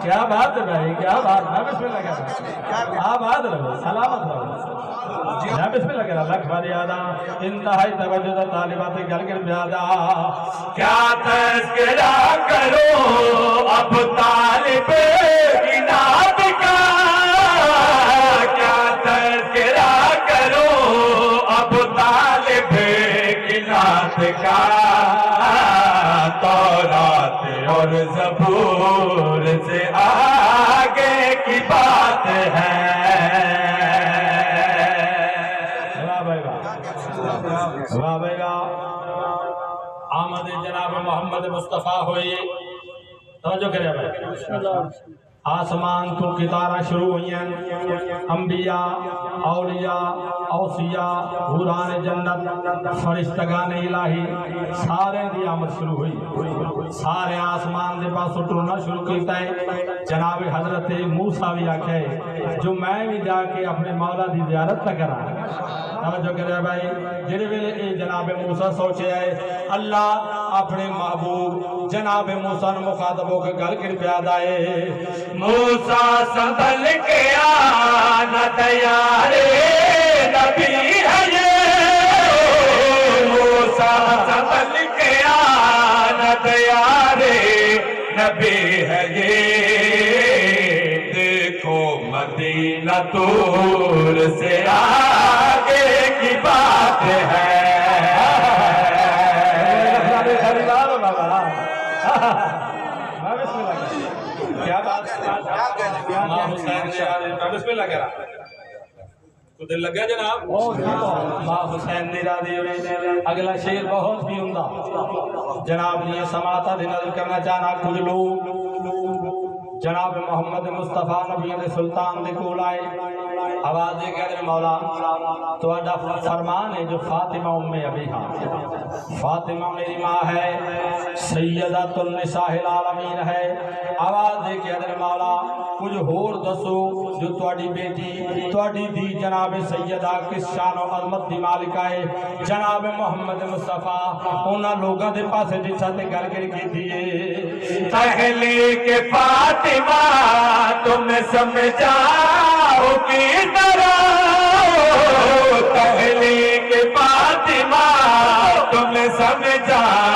کیا بات ہے بھائی، کیا بات ہے، بسم اللہ کریں، آباد رہو، سلامت رہو جی ہاں، بسم اللہ کریں، لکھ فریادہ انتہائی توجہ طالبات گھر گر بیادہ کیا تذکرہ کرو اب طالب اناد کا، کیا تذکرہ کرو اب طالب اناد کا، تورات اور زبور سے آگے کی بات ہے۔ واہ بھائی واہ، واہ بھائی واہ، آمد جناب محمد مصطفیٰ ہوئی، توجہ کرے بھائی، آسمان تو کتارہ شروع ہوئی ہیں، انبیاء، اولیاء، اوصیاء، حوران جنت، فرشتگان الہی، سارے دی آمد شروع ہوئی، سارے آسمان دے پاس اٹھنا شروع کیتا ہے۔ جناب حضرت موسیٰ بھی آکھے جو میں بھی جا کے اپنے مولا دی زیارت نہ کرا، توجہ کرے بھائی، جنہی ویلے اے جناب موسیٰ سوچے آئے اللہ اپنے محبوب جناب موسیٰ نے مخاطب ہو کے گل کر پیاد آئے، موسیٰ سنبھل کے آنا تیارے نبی ہے یہ، موسیٰ سنبھل کے آنا تیارے نبی ہے یہ، دیکھو مدینہ طور سے آگے کی بات ہے۔ کیا بات ہے، ماں حسین نے آدھے بسم اللہ کرا تو دل لگا جناب، ماں حسین نے راضی ہوئے، اگلا شیر بہت بھی عمدہ جناب نے سماعتہ دے نظر کرنا چاہنا، کچھ لوگ جناب محمد مصطفیٰ نبی علیہ سلطان دے کول آئے، آواز دے کہ مولا تو اڈا فرمان ہے جو فاطمہ ام ابیہا، فاطمہ میری ماں ہے، سیدۃ النساء العالمین ہے، آواز دے کہ مولا کچھ ہور دسو جو تواڈی بیٹی تواڈی دی جناب سیدہ کس شان و عظمت دی مالکہ ہے، جناب محمد مصطفیٰ انہاں لوگاں دے پاس جسا تے گل کر کے دیے، پہلے کے فاطمہ تم سمجھاؤ کس طرح، پہلے کے فاطمہ تم سمجھاؤ